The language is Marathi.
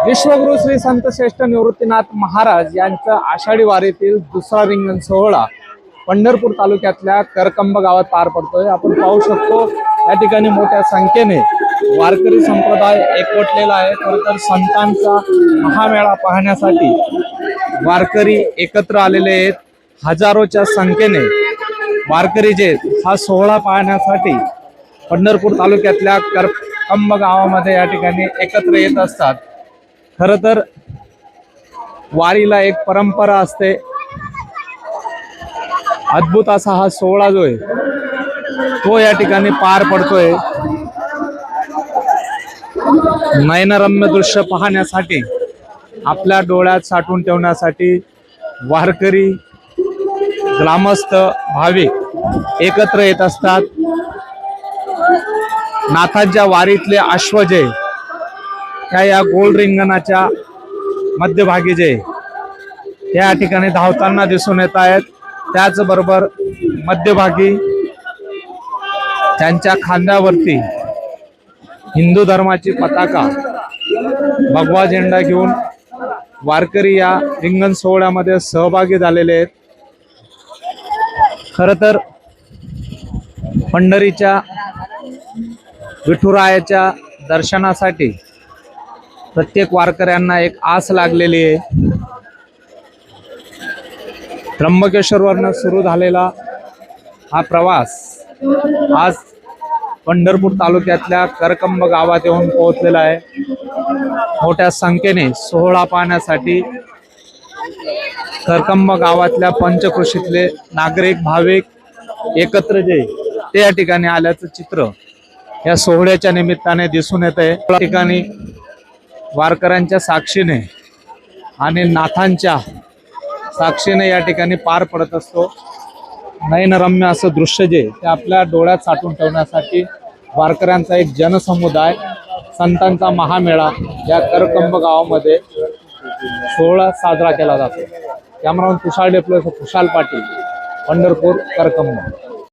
विश्वगुरु श्री संत श्रेष्ठ निवृत्तीनाथ महाराज यांचा आषाढी वारीतील दुसरा रिंगण सोहळा पंढरपूर तालुक्यातल्या करकंब गावात पार पडतोय। आपण पाहू शकतो या ठिकाणी मोठ्या संख्येने वारकरी संप्रदाय एकवटलेला आहे। खरं तर संतांचा महामेळा पाहण्यासाठी वारकरी एकत्र आलेले आहेत। हजारोच्या संख्येने वारकरी जे हा सोहळा पाहण्यासाठी पंढरपूर तालुक्यातल्या करकंब गावामध्ये या ठिकाणी एकत्र येत असतात। खरं तर वारीला एक परंपरा असते। अद्भुत असा हा सोहळा जो आहे तो या ठिकाणी पार पडतोय। नयनरम्य दृश्य पाहण्यासाठी आपल्या डोळ्यात साठवून ठेवण्यासाठी वारकरी ग्रामस्थ भाविक एकत्र येत असतात। नाथांच्या वारीतले अश्वजय या गोल रिंगणाच्या मध्यभागी जे या ठिकाणी धावताना दिसून येत आहेत। त्याचबरोबर मध्यभागी त्यांच्या खांद्यावरती हिंदू धर्माची पताका भगवा झेंडा घेऊन वारकरी या रिंगण सोहळ्यामध्ये सहभागी झालेले आहेत। खरं तर पंढरीच्या विठुरायाच्या दर्शनासाठी प्रत्येक वारकऱ्यांना एक आस लागलेली आहे। त्र्यंबकेश्वरवरनं सुरू झालेला हा प्रवास आज पंढरपूर तालुक्यातल्या करकंब गावात येऊन पोहोचलेला आहे। मोठ्या संख्येने सोहळा पाहण्यासाठी करकंब गावातल्या पंचक्रोशीतले नागरिक भाविक एकत्र जे ते या ठिकाणी आल्याचं चित्र या सोहळ्याच्या निमित्ताने दिसून येत आहे। या ठिकाणी वारकऱ्यांच्या साक्षीने आणि नाथांच्या साक्षीने या ठिकाणी पार पडत असतो। नयनरम्य असं दृश्य जे ते आपल्या डोळ्यात साठवून ठेवण्यासाठी वारकऱ्यांचा एक जनसमुदाय संतांचा महामेळा या करकंब गावामध्ये सोहळा साजरा केला जातो। कॅमेरामन कुशाल डेपलो, कुशाल पाटील, पंढरपूर करकंब।